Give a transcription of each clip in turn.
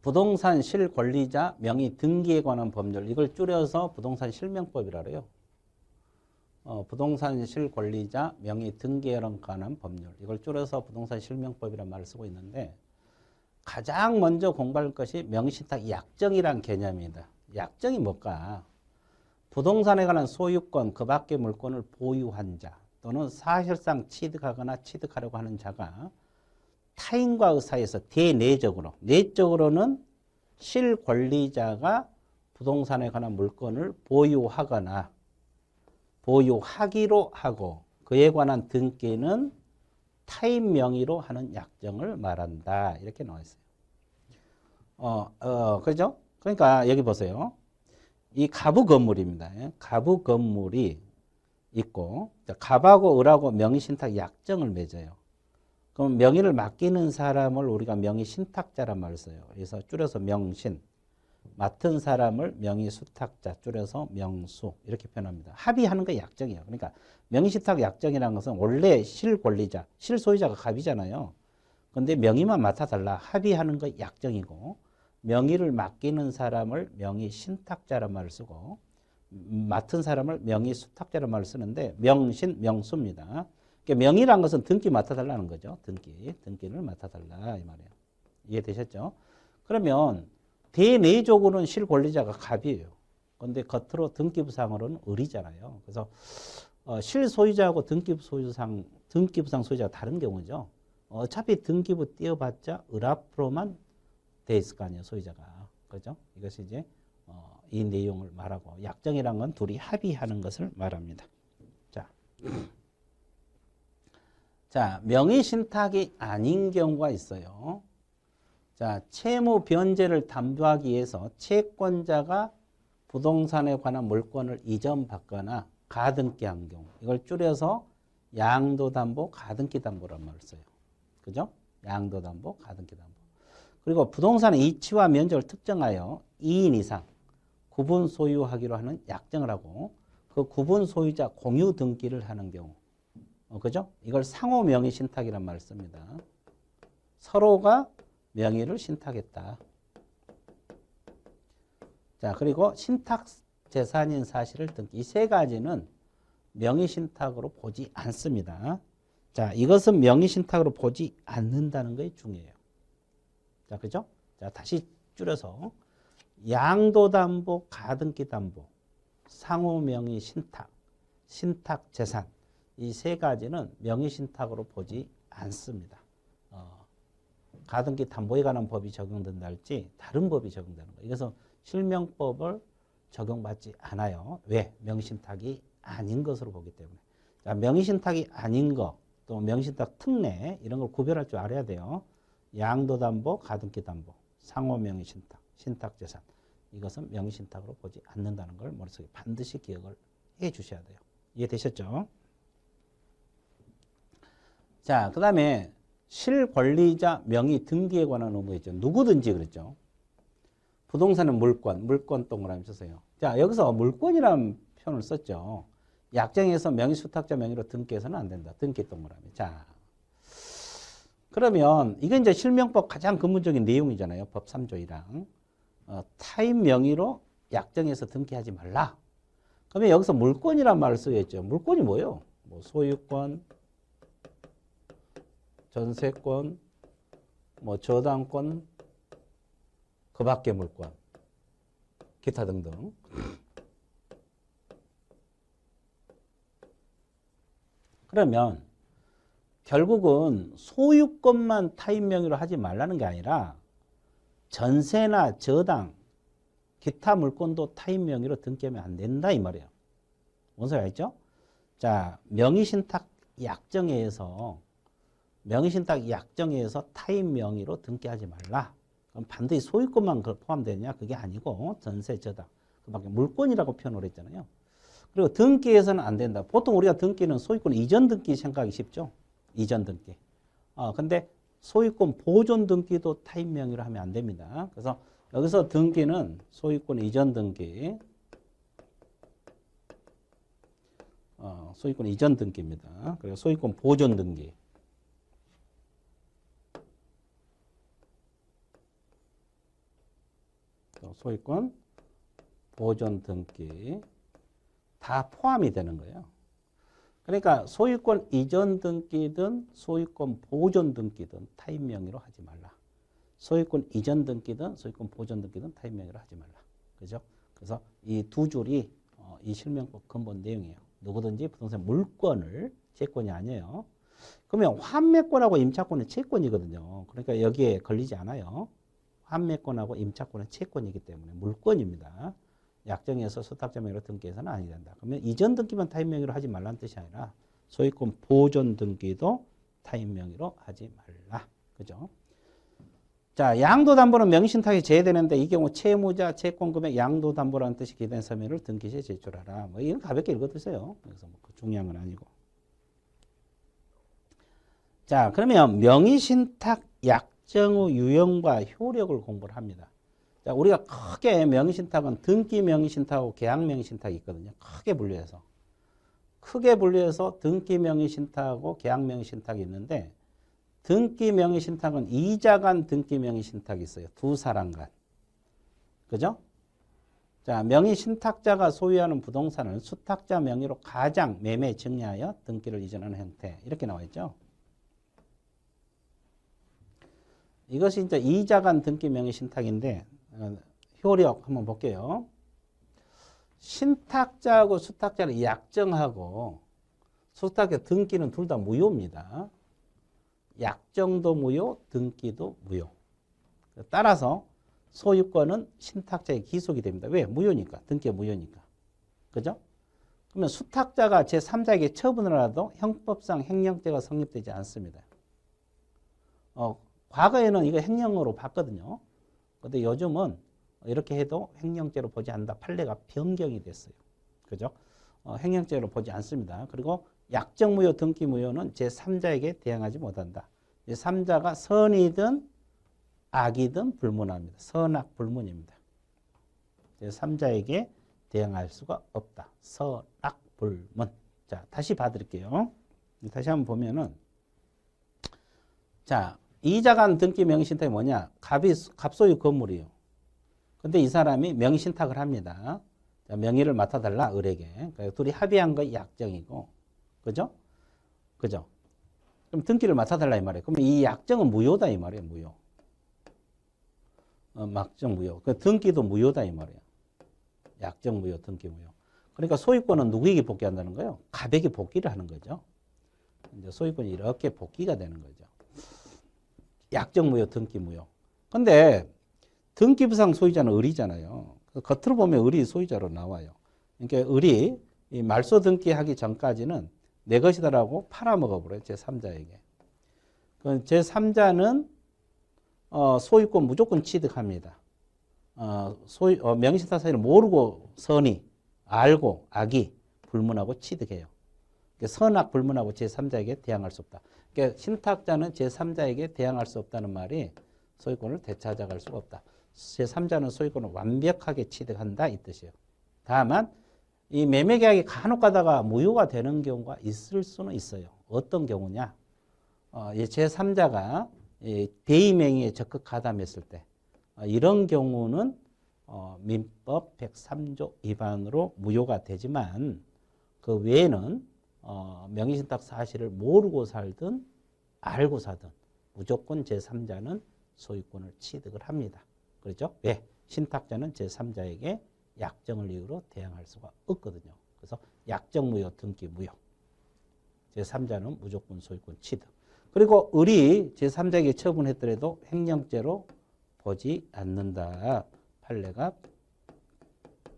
부동산 실권리자 명의 등기에 관한 법률, 이걸 줄여서 부동산 실명법이라 그래요. 부동산 실권리자 명의 등기에 관한 법률, 이걸 줄여서 부동산 실명법이라는 말을 쓰고 있는데, 가장 먼저 공부할 것이 명의신탁 약정이란 개념입니다. 약정이 뭘까? 부동산에 관한 소유권, 그 밖의 물건을 보유한 자 또는 사실상 취득하거나 취득하려고 하는 자가 타인과의 사이에서 내적으로는 실권리자가 부동산에 관한 물건을 보유하거나 보유하기로 하고 그에 관한 등기는 타인 명의로 하는 약정을 말한다. 이렇게 나와 있어요. 그죠? 그러니까 여기 보세요. 이 가부 건물입니다. 가부 건물이 있고 갑하고 을하고 명의신탁 약정을 맺어요. 그럼 명의를 맡기는 사람을 우리가 명의신탁자란 말을 써요. 그래서 줄여서 명신, 맡은 사람을 명의수탁자, 줄여서 명수 이렇게 표현합니다. 합의하는 게 약정이에요. 그러니까 명의신탁 약정이라는 것은 원래 실권리자, 실소유자가 갑이잖아요. 그런데 명의만 맡아달라 합의하는 거 약정이고, 명의를 맡기는 사람을 명의신탁자란 말을 쓰고 맡은 사람을 명의수탁자란 말을 쓰는데 명신, 명수입니다. 명의란 것은 등기 맡아달라는 거죠. 등기를 맡아달라 이 말이에요. 이해되셨죠? 그러면 대내적으로는 실권리자가 갑이에요. 그런데 겉으로 등기부상으로는 을이잖아요. 그래서 실소유자하고 등기부상 소유자가 다른 경우죠. 어차피 등기부 띄어봤자 을 앞으로만 돼 있을 거 아니에요, 소유자가. 그죠? 이것이 이제 이 내용을 말하고, 약정이란 건 둘이 합의하는 것을 말합니다. 자, 명의신탁이 아닌 경우가 있어요. 자, 채무 변제를 담보하기 위해서 채권자가 부동산에 관한 물건을 이전받거나 가등기한 경우, 이걸 줄여서 양도담보, 가등기담보란 말을 써요. 그죠? 양도담보, 가등기담보. 그리고 부동산의 이치와 면적을 특정하여 2인 이상 구분 소유하기로 하는 약정을 하고, 그 구분 소유자 공유 등기를 하는 경우, 그죠? 이걸 상호 명의 신탁이란 말을 씁니다. 서로가 명의를 신탁했다. 자, 그리고 신탁 재산인 사실을 등기. 이 세 가지는 명의 신탁으로 보지 않습니다. 자, 이것은 명의 신탁으로 보지 않는다는 것이 중요해요. 자, 그죠? 자, 다시 줄여서 양도담보, 가등기담보, 상호 명의 신탁, 신탁 재산, 이 세 가지는 명의신탁으로 보지 않습니다. 가등기 담보에 관한 법이 적용된다 할지 다른 법이 적용되는 거예요. 이것은 실명법을 적용받지 않아요. 왜? 명의신탁이 아닌 것으로 보기 때문에. 자, 명의신탁이 아닌 것, 또 명의신탁 특례 이런 걸 구별할 줄 알아야 돼요. 양도담보, 가등기담보, 상호명의신탁, 신탁재산, 이것은 명의신탁으로 보지 않는다는 걸 머릿속에 반드시 기억을 해 주셔야 돼요. 이해되셨죠? 자, 그 다음에 실권리자 명의 등기에 관한 의무 있죠. 누구든지 그랬죠. 부동산은 물건 동그라미 쓰세요. 자, 여기서 물건이라는 표현을 썼죠. 약정에서 명의수탁자 명의로 등기해서는 안 된다. 등기 동그라미. 자, 그러면 이건 이제 실명법 가장 근본적인 내용이잖아요. 법 3조이랑. 타인 명의로 약정에서 등기하지 말라. 그러면 여기서 물건이란 말을 쓰겠죠. 물건이 뭐예요? 뭐 소유권, 전세권, 뭐 저당권, 그 밖의 물건, 기타 등등. 그러면 결국은 소유권만 타인 명의로 하지 말라는 게 아니라 전세나 저당, 기타 물건도 타인 명의로 등기하면 안 된다 이 말이에요. 뭔 소리 알죠? 자, 명의신탁 약정에서 타인 명의로 등기하지 말라. 그럼 반드시 소유권만 포함되느냐? 그게 아니고 전세, 저당, 그 밖에 물건이라고 표현을 했잖아요. 그리고 등기해서는 안 된다. 보통 우리가 등기는 소유권 이전 등기 생각하기 쉽죠? 이전 등기. 근데 소유권 보존 등기도 타인 명의로 하면 안 됩니다. 그래서 여기서 등기는 소유권 이전 등기, 소유권 이전 등기입니다. 그리고 소유권 보존 등기. 소유권 보존 등기 다 포함이 되는 거예요. 그러니까 소유권 이전 등기든 소유권 보존 등기든 타인 명의로 하지 말라. 소유권 이전 등기든 소유권 보존 등기든 타인 명의로 하지 말라. 그죠? 그래서 이 두 줄이 이 실명법 근본 내용이에요. 누구든지 부동산 물권을 채권이 아니에요. 그러면 환매권하고 임차권은 채권이거든요. 그러니까 여기에 걸리지 않아요. 환매권하고 임차권은 채권이기 때문에 물권입니다. 약정에서 수탁자 명의로 등기해서는 아니 된다. 그러면 이전 등기만 타인 명의로 하지 말라는 뜻이 아니라 소유권 보존 등기도 타인 명의로 하지 말라. 그죠? 자, 양도담보는 명의신탁에 제외되는데 이 경우 채무자, 채권금액, 양도담보라는 뜻이 기재된 서면을 등기시에 제출하라. 뭐 이건 가볍게 읽어두세요. 그래서 뭐 중요한 건 아니고. 자, 그러면 명의신탁 약정 후 유형과 효력을 공부를 합니다. 자, 우리가 크게 명의신탁은 등기 명의신탁하고 계약 명의신탁이 있거든요. 크게 분류해서 등기 명의신탁하고 계약 명의신탁이 있는데 등기 명의신탁은 이자 간 등기 명의신탁이 있어요. 두 사람 간. 그죠? 자, 명의신탁자가 소유하는 부동산을 수탁자 명의로 가장 매매 증여하여 등기를 이전하는 형태. 이렇게 나와 있죠. 이것이 이제 이자 간 등기 명의신탁인데 효력 한번 볼게요. 신탁자하고 수탁자를 약정하고 수탁자 등기는 둘 다 무효입니다. 약정도 무효, 등기도 무효. 따라서 소유권은 신탁자의 기속이 됩니다. 왜? 무효니까. 등기가 무효니까. 그죠? 그러면 수탁자가 제3자에게 처분을 하도 형법상 횡령죄가 성립되지 않습니다. 과거에는 이거 횡령으로 봤거든요. 근데 요즘은 이렇게 해도 횡령죄로 보지 않는다. 판례가 변경이 됐어요. 그죠? 횡령죄로 보지 않습니다. 그리고 약정무효, 등기무효는 제3자에게 대항하지 못한다. 제3자가 선이든 악이든 불문합니다. 선악 불문입니다. 제3자에게 대항할 수가 없다. 선악 불문. 자, 다시 봐드릴게요. 다시 한번 보면은 자, 이자 간 등기 명의신탁이 뭐냐? 갑소유 건물이요. 근데 이 사람이 명의신탁을 합니다. 자, 명의를 맡아달라, 을에게. 그러니까 둘이 합의한 거 약정이고. 그죠? 그죠? 그럼 등기를 맡아달라 이 말이에요. 그럼 이 약정은 무효다 이 말이에요. 무효. 막정 무효. 그 등기도 무효다 이 말이에요. 약정 무효, 등기 무효. 그러니까 소유권은 누구에게 복귀한다는 거예요? 갑에게 복귀를 하는 거죠. 이제 소유권이 이렇게 복귀가 되는 거죠. 약정 무효, 등기 무효. 근데 등기부상 소유자는 을이잖아요. 겉으로 보면 을이 소유자로 나와요. 그러니까 을이 이 말소 등기하기 전까지는 내 것이다라고 팔아먹어버려요. 제3자에게. 제3자는 소유권 무조건 취득합니다. 명의신탁 사실을 모르고 선이, 알고 악이 불문하고 취득해요. 선악 불문하고 제3자에게 대항할 수 없다. 그러니까 신탁자는 제3자에게 대항할 수 없다는 말이 소유권을 되찾아갈 수가 없다. 제3자는 소유권을 완벽하게 취득한다 이 뜻이에요. 다만 이 매매계약이 간혹 가다가 무효가 되는 경우가 있을 수는 있어요. 어떤 경우냐? 제3자가 대의 명의에 적극 가담했을 때 이런 경우는 민법 103조 위반으로 무효가 되지만 그 외에는 명의신탁 사실을 모르고 살든 알고 사든 무조건 제3자는 소유권을 취득을 합니다. 그렇죠? 왜? 신탁자는 제3자에게 약정을 이유로 대항할 수가 없거든요. 그래서 약정 무효, 등기 무효. 제3자는 무조건 소유권 취득. 그리고 을이 제3자에게 처분했더라도 횡령죄로 보지 않는다. 판례가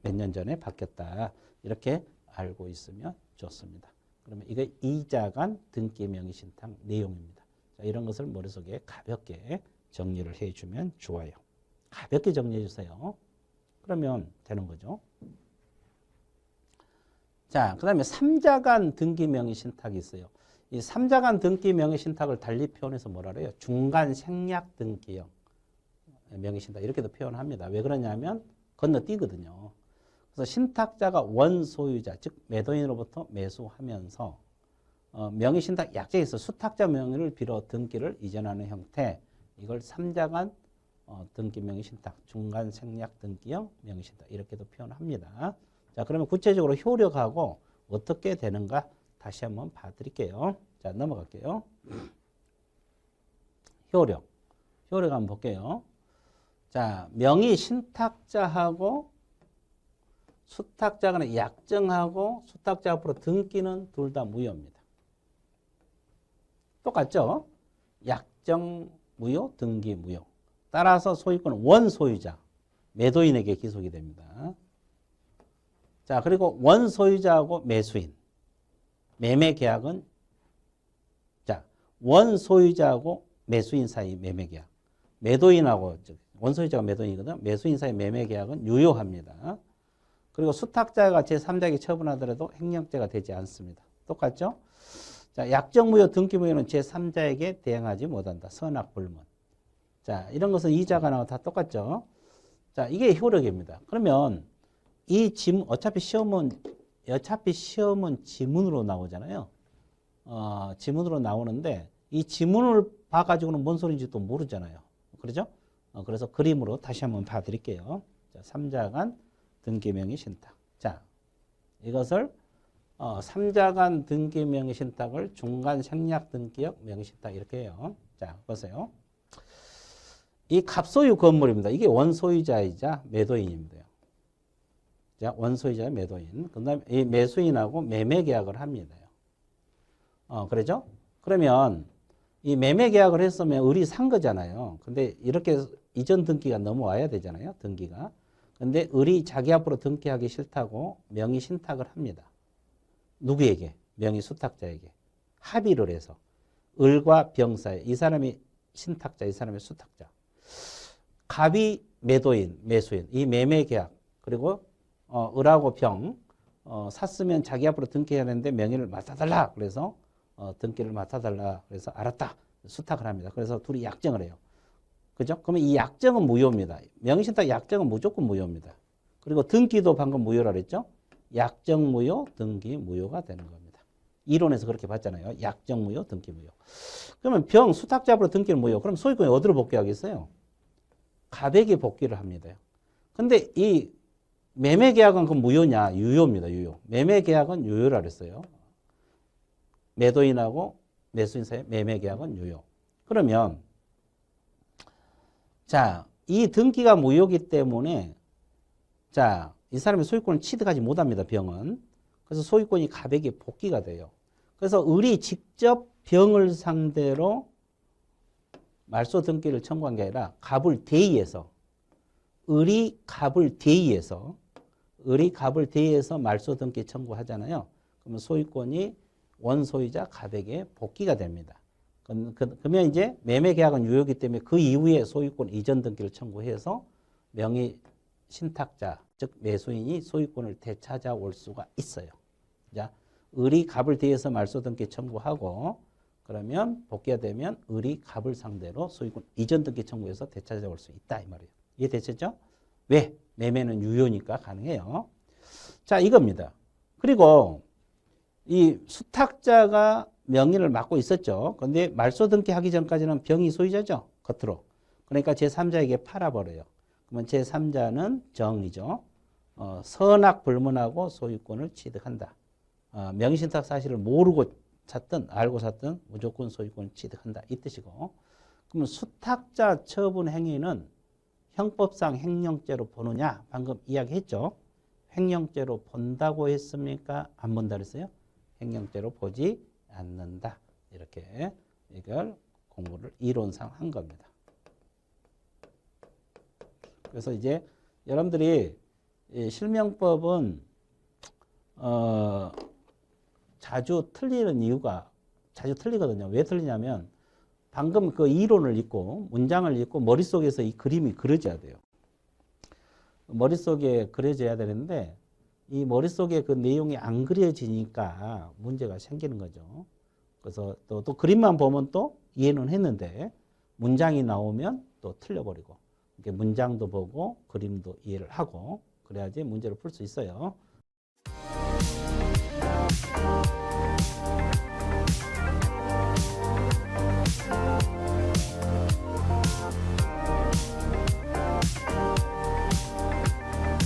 몇 년 전에 바뀌었다. 이렇게 알고 있으면 좋습니다. 그러면 이게 이자 간 등기 명의신탁 내용입니다. 자, 이런 것을 머릿속에 가볍게 정리를 해주면 좋아요. 가볍게 정리해 주세요. 그러면 되는 거죠. 자, 그 다음에 3자 간 등기 명의신탁이 있어요. 이 3자 간 등기 명의신탁을 달리 표현해서 뭐라 그래요? 중간 생략 등기형 명의신탁 이렇게도 표현합니다. 왜 그러냐면 건너뛰거든요. 그래서 신탁자가 원소유자, 즉 매도인으로부터 매수하면서 명의신탁 약정에서 수탁자 명의를 빌어 등기를 이전하는 형태, 이걸 3자 간 등기 명의신탁, 중간 생략 등기형 명의신탁 이렇게도 표현합니다. 자, 그러면 구체적으로 효력하고 어떻게 되는가 다시 한번 봐드릴게요. 자, 넘어갈게요. 효력 한번 볼게요. 자, 명의신탁자하고 수탁자 간의 약정하고 수탁자 앞으로 등기는 둘 다 무효입니다. 똑같죠? 약정 무효, 등기 무효. 따라서 소유권은 원소유자, 매도인에게 기속이 됩니다. 자, 그리고 원소유자하고 매수인, 매매 계약은 자, 원소유자하고 매수인 사이 매매 계약. 매도인하고 원소유자가 매도인이거든. 매수인 사이 매매 계약은 유효합니다. 그리고 수탁자가 제3자에게 처분하더라도 행령죄가 되지 않습니다. 똑같죠? 자, 약정무효, 등기무효는 제3자에게 대항하지 못한다. 선악불문. 자, 이런 것은 이자가 나와 다 똑같죠? 자, 이게 효력입니다. 그러면 이 지문, 어차피 시험은 지문으로 나오잖아요. 지문으로 나오는데 이 지문을 봐가지고는 뭔 소리인지 또 모르잖아요. 그러죠? 그래서 그림으로 다시 한번 봐드릴게요. 자, 3자간 등기명의 신탁. 자, 이것을 3자간 등기명의 신탁을 중간 생략 등기역 명의 신탁 이렇게 해요. 자, 보세요. 이 갑소유 건물입니다. 이게 원소유자이자 매도인입니다. 자, 원소유자 매도인. 그다음에 이 매수인하고 매매 계약을 합니다. 그러죠? 그러면 이 매매 계약을 했으면 을이 산 거잖아요. 근데 이렇게 이전 등기가 넘어와야 되잖아요. 등기가. 근데 을이 자기 앞으로 등기하기 싫다고 명의 신탁을 합니다. 누구에게? 명의 수탁자에게. 합의를 해서. 을과 병사에. 이 사람이 신탁자, 이 사람이 수탁자. 갑이 매도인, 매수인. 이 매매 계약. 그리고 을하고 병. 샀으면 자기 앞으로 등기해야 하는데 명의를 맡아달라. 그래서 등기를 맡아달라. 그래서 알았다. 수탁을 합니다. 그래서 둘이 약정을 해요. 그죠? 그러면 이 약정은 무효입니다. 명의신탁 약정은 무조건 무효입니다. 그리고 등기도 방금 무효라 그랬죠? 약정 무효, 등기 무효가 되는 겁니다. 이론에서 그렇게 봤잖아요. 약정 무효, 등기 무효. 그러면 병, 수탁자 앞으로 등기는 무효. 그럼 소유권이 어디로 복귀하겠어요? 갑에게 복귀를 합니다. 근데 이 매매 계약은 그 무효냐? 유효입니다. 유효. 매매 계약은 유효라 그랬어요. 매도인하고 매수인 사이 매매 계약은 유효. 그러면 자, 이 등기가 무효이기 때문에 자, 이 사람이 소유권을 취득하지 못합니다. 병은. 그래서 소유권이 갑에게 복귀가 돼요. 그래서 을이 직접 병을 상대로 말소 등기를 청구한 게 아니라 갑을 대의해서 을이 갑을 대의해서 말소 등기 청구하잖아요. 그러면 소유권이 원소유자 갑에게 복귀가 됩니다. 그러면 이제 매매 계약은 유효이기 때문에 그 이후에 소유권 이전 등기를 청구해서 명의 신탁자, 즉 매수인이 소유권을 되찾아올 수가 있어요. 자, 을이 갑을 대해서 말소 등기 청구하고 그러면 복귀가 되면 을이 갑을 상대로 소유권 이전 등기 청구해서 되찾아올 수 있다 이 말이에요. 이해되셨죠? 왜? 매매는 유효니까 가능해요. 자, 이겁니다. 그리고 이 수탁자가 명의를 맡고 있었죠. 그런데 말소 등기하기 전까지는 병이 소유자죠. 겉으로. 그러니까 제3자에게 팔아버려요. 그러면 제3자는 정이죠. 선악 불문하고 소유권을 취득한다. 명의신탁 사실을 모르고 샀든 알고 샀든 무조건 소유권을 취득한다. 이 뜻이고. 그러면 수탁자 처분 행위는 형법상 횡령죄로 보느냐? 방금 이야기했죠. 횡령죄로 본다고 했습니까? 안 본다 그랬어요? 횡령죄로 보지 않는다. 이렇게 이걸 공부를 이론상 한 겁니다. 그래서 이제 여러분들이 실명법은 자주 틀리는 이유가 자주 틀리거든요. 왜 틀리냐면 방금 그 이론을 읽고 문장을 읽고 머릿속에서 이 그림이 그려져야 돼요. 머릿속에 그려져야 되는데 이 머릿속에 그 내용이 안 그려지니까 문제가 생기는 거죠. 그래서 또 그림만 보면 또 이해는 했는데 문장이 나오면 또 틀려버리고 이렇게 문장도 보고 그림도 이해를 하고 그래야지 문제를 풀 수 있어요.